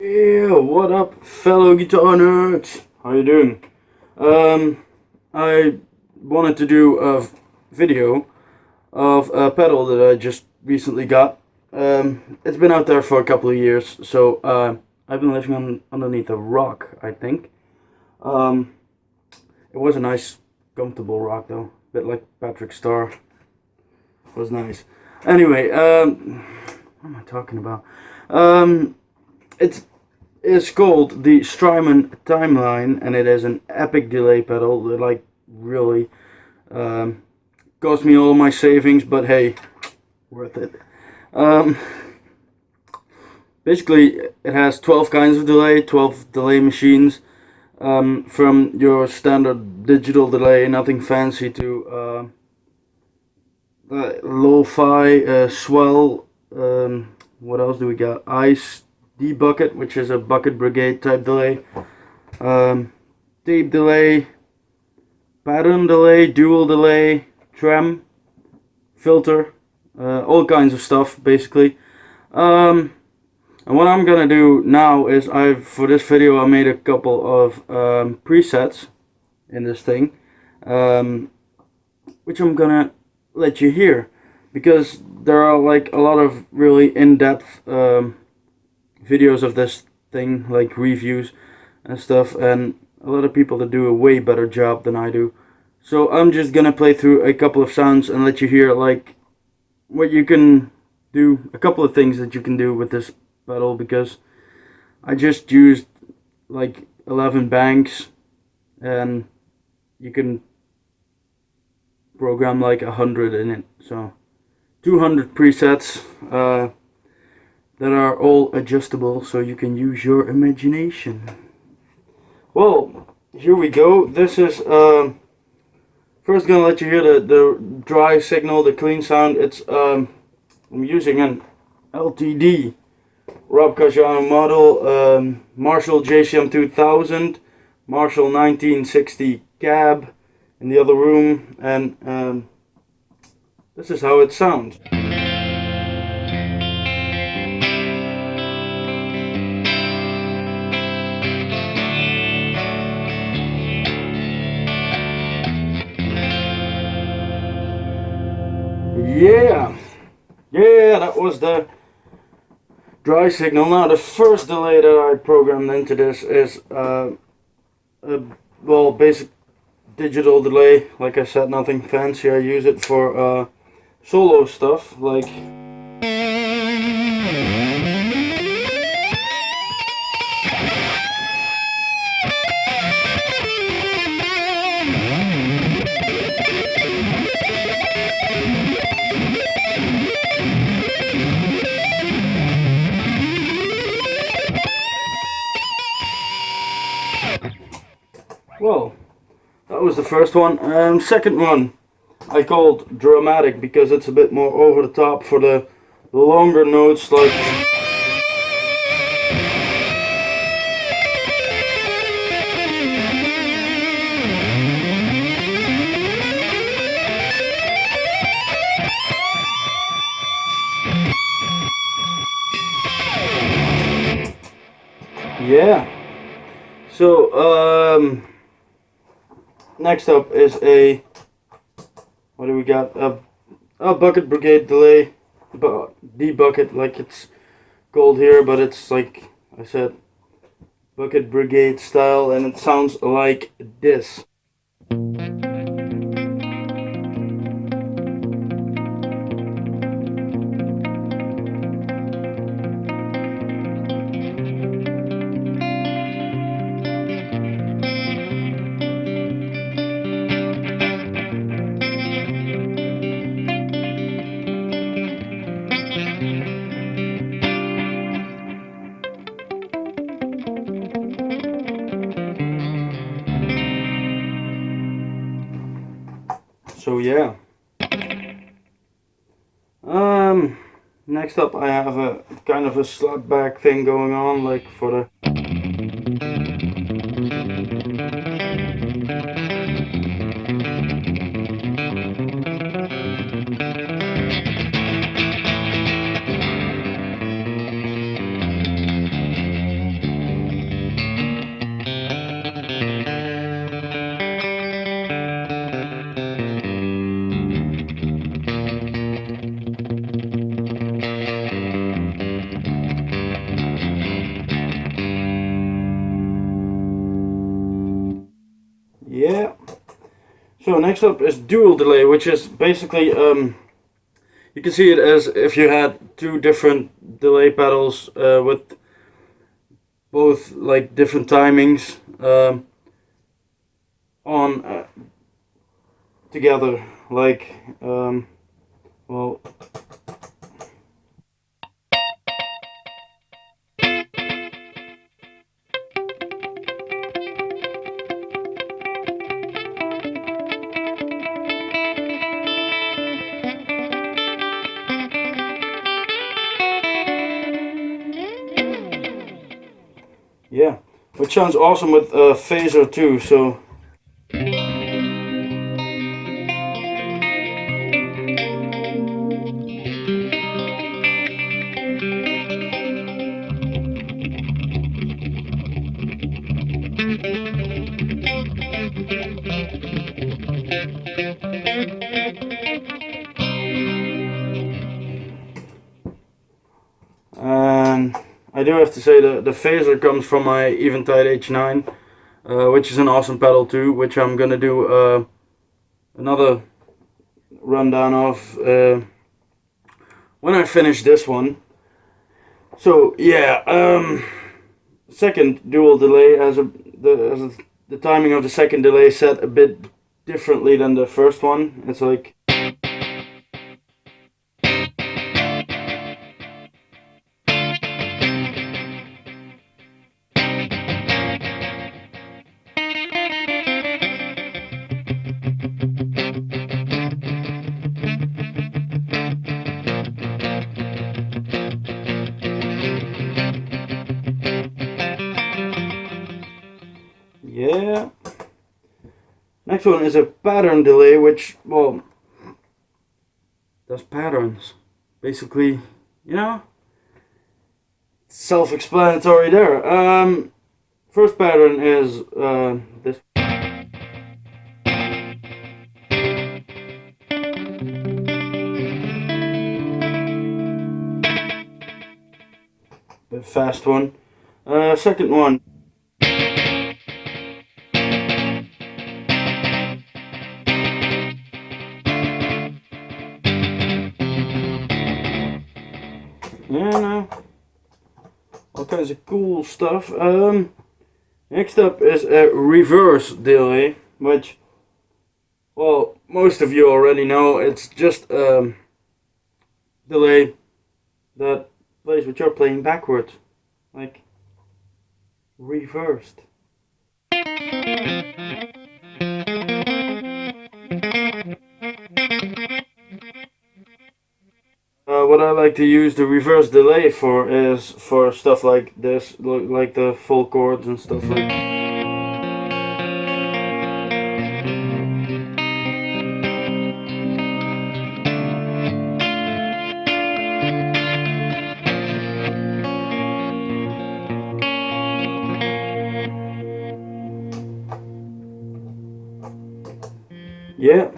Yeah, what up, fellow guitar nerds? How you doing? I wanted to do a video of a pedal that I just recently got. It's been out there for a couple of years, so I've been living underneath a rock, I think. Um, it was a nice, comfortable rock though, a bit like Patrick Starr. It was nice. Anyway, what am I talking about? It's called the Strymon Timeline, and it is an epic delay pedal that really cost me all my savings, but hey, worth it. Um, Basically, it has 12 kinds of delay, 12 delay machines, from your standard digital delay, nothing fancy, to lo-fi, swell. What else do we got? Ice D-bucket, which is a bucket brigade type delay, tape delay, pattern delay, dual delay, trem, filter, all kinds of stuff basically. And what I'm gonna do now is for this video I made a couple of presets in this thing, which I'm gonna let you hear, because there are like a lot of really in-depth videos of this thing, like reviews and stuff, and a lot of people that do a way better job than I do. So I'm just gonna play through a couple of sounds and let you hear like what you can do, a couple of things that you can do with this pedal, because I just used like 11 banks and you can program like 100 in it, so 200 presets that are all adjustable, so you can use your imagination. Well, here we go. This is first gonna let you hear the dry signal, the clean sound. It's I'm using an LTD Rob Caggiano model, Marshall JCM 2000, Marshall 1960 cab in the other room, and this is how it sounds. Yeah, that was the dry signal. Now the first delay that I programmed into this is a basic digital delay. Like I said, nothing fancy. I use it for solo stuff, like well, that was the first one. Second one I called dramatic, because it's a bit more over the top for the longer notes, like yeah. So next up is what do we got? A bucket brigade delay, D bucket, like it's called here, but it's like I said, bucket brigade style, and it sounds like this. So yeah. Next up I have a kind of a slapback thing going on, like for the So next up is dual delay, which is basically you can see it as if you had two different delay pedals with both like different timings on together, like well. Yeah, which sounds awesome with phaser too. So and I do have to say the phaser comes from my Eventide H9, which is an awesome pedal too, which I'm gonna do another rundown of when I finish this one. So yeah, second dual delay the timing of the second delay set a bit differently than the first one. It's like yeah. Next one is a pattern delay, which, well, does patterns. Basically, you know, self-explanatory there. First pattern is this. The fast one. Second one. Yeah, no. All kinds of cool stuff. Next up is a reverse delay, which, well, most of you already know. It's just delay that plays what you're playing backwards, like reversed. What I like to use the reverse delay for is for stuff like this, like the full chords and stuff like that. Yeah.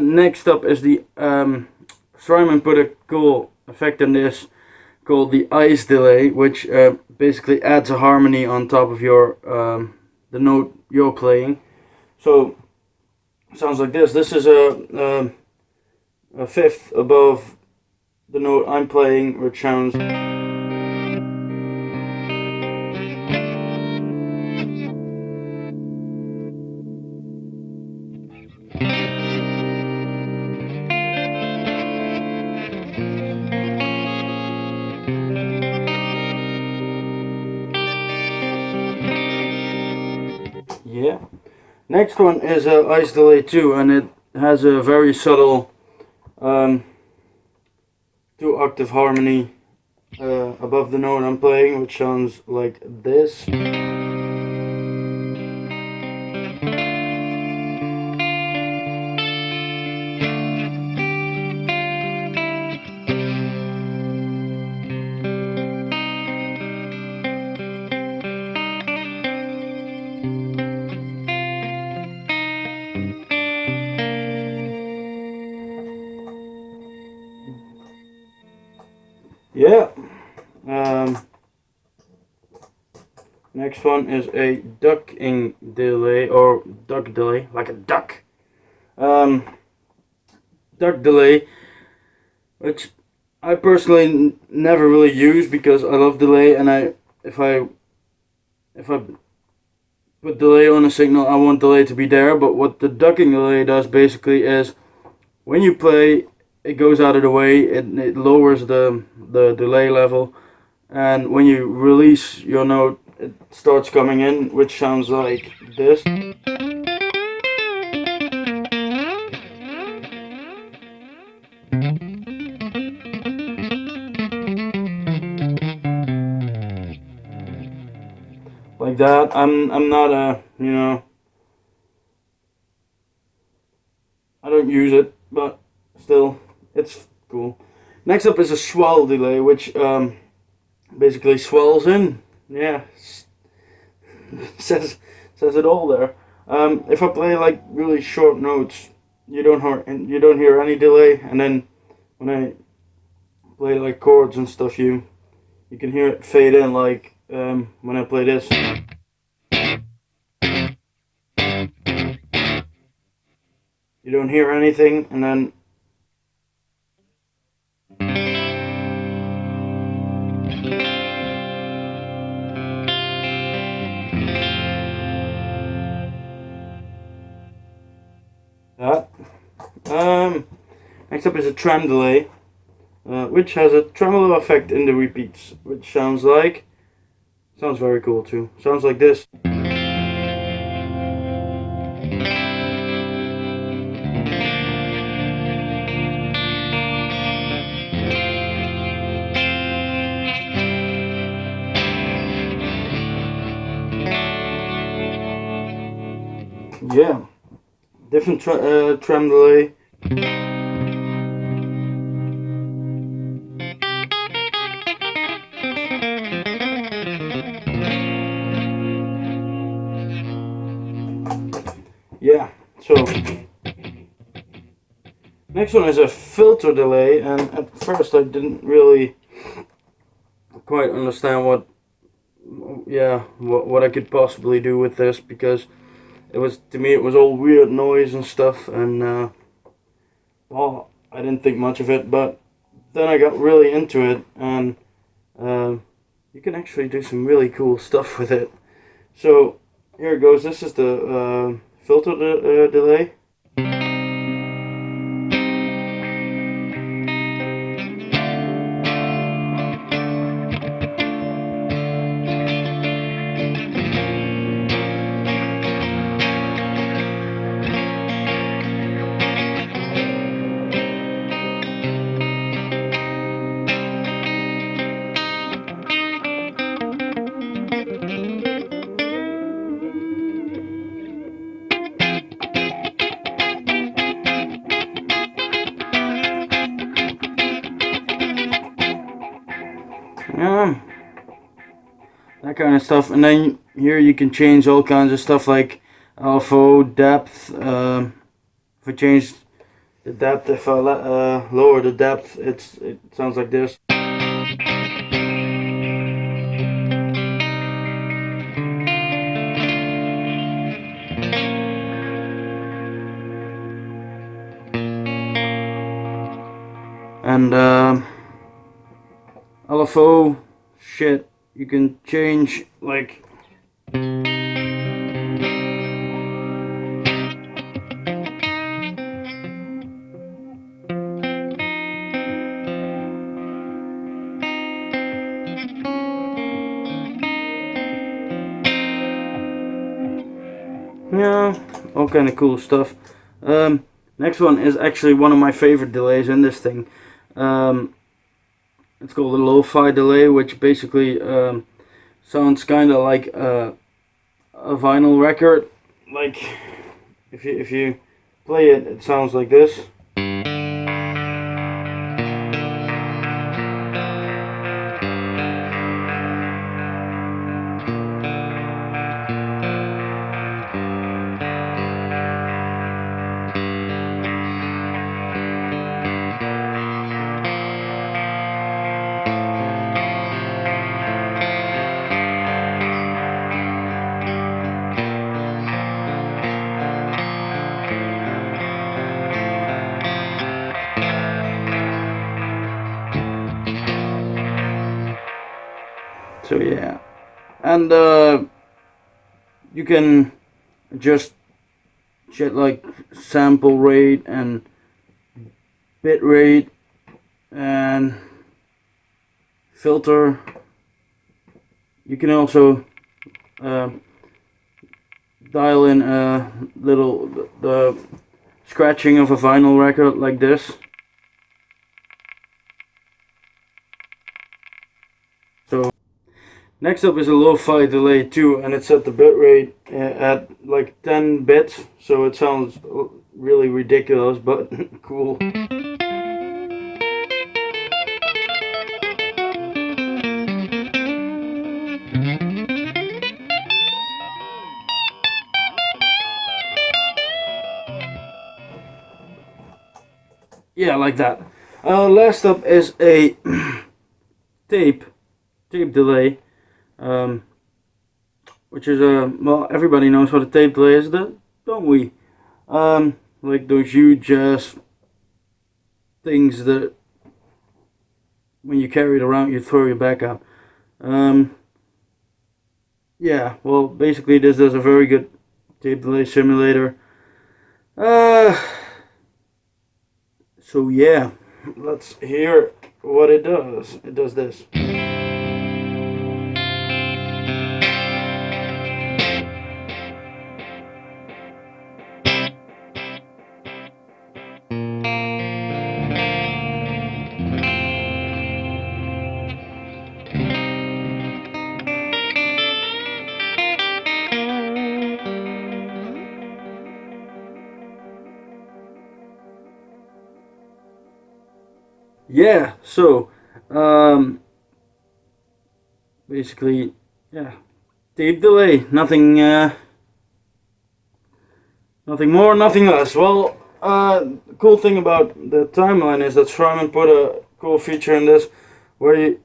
Next up is the Strymon put a cool effect in this called the ice delay, which basically adds a harmony on top of your the note you're playing. So sounds like this. This is a fifth above the note I'm playing, which sounds. Yeah. Next one is a ice delay too, and it has a very subtle 2-octave harmony above the note I'm playing, which sounds like this. Yeah. Next one is a ducking delay, or duck delay, like a duck. Um, Dark delay, which I personally never really use because I love delay, and if I if I put delay on a signal, I want delay to be there. But what the ducking delay does basically is when you play, it goes out of the way. It lowers the delay level, and when you release your note, it starts coming in, which sounds like this. Like that. I'm not a, I don't use it, but still, it's cool. Next up is a swell delay, which basically swells in. Yeah, says says it all there. If I play like really short notes, you don't hear any delay, and then when I play like chords and stuff, you can hear it fade in, like when I play this. You don't hear anything, and then that. Next up is a tram delay, which has a tremolo effect in the repeats, which sounds very cool too. Sounds like this. Yeah, different tram delay. Yeah, so next one is a filter delay, and at first I didn't really quite understand what I could possibly do with this, because to me it was all weird noise and stuff, and well, I didn't think much of it, but then I got really into it, and you can actually do some really cool stuff with it. So here it goes. This is the filter delay. Um, that kind of stuff, and then here you can change all kinds of stuff like alpha, depth. If I change the depth, if I lower the depth, it sounds like this. And LFO shit, you can change like yeah, all kind of cool stuff. Next one is actually one of my favorite delays in this thing. It's called a lo-fi delay, which basically sounds kind of like a vinyl record. Like if you play it, it sounds like this. So yeah, and you can adjust shit like sample rate and bit rate and filter. You can also uh, dial in a little the scratching of a vinyl record like this. So next up is a lo-fi delay too, and it's at the bitrate at like 10 bits, so it sounds really ridiculous but cool. Yeah, like that. Last up is a tape delay, which is a, well, everybody knows what a tape delay is, don't we? Like those huge things that when you carry it around you throw your back out. Yeah, well, basically this does a very good tape delay simulator. So yeah, let's hear what it does. It does this. Yeah, so basically, yeah, tape delay, nothing nothing more, nothing less. Well, the cool thing about the timeline is that Strymon put a cool feature in this where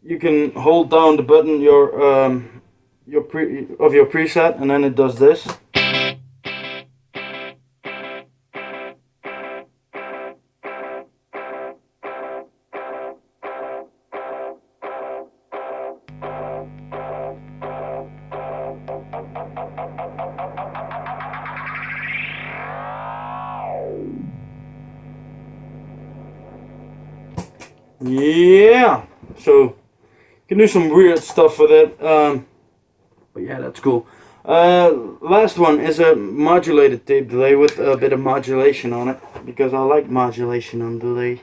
you can hold down the button your preset, and then it does this. Yeah, so you can do some weird stuff with it. But yeah, that's cool. Last one is a modulated tape delay with a bit of modulation on it, because I like modulation on delay.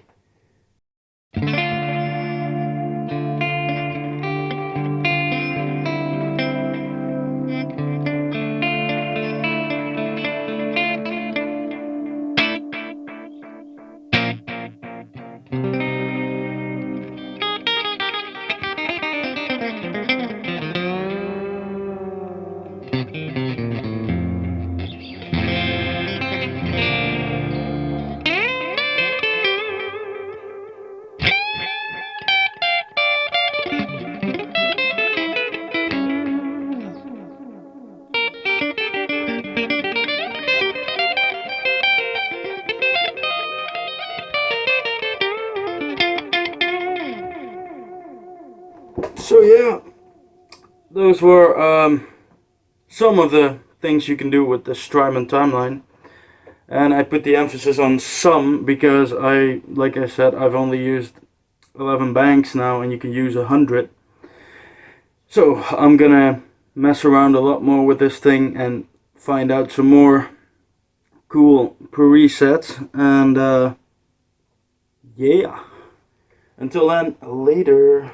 So yeah, those were some of the things you can do with the Strymon Timeline. And I put the emphasis on some because like I said, I've only used 11 banks now, and you can use 100. So I'm gonna mess around a lot more with this thing and find out some more cool presets. And yeah, until then, later.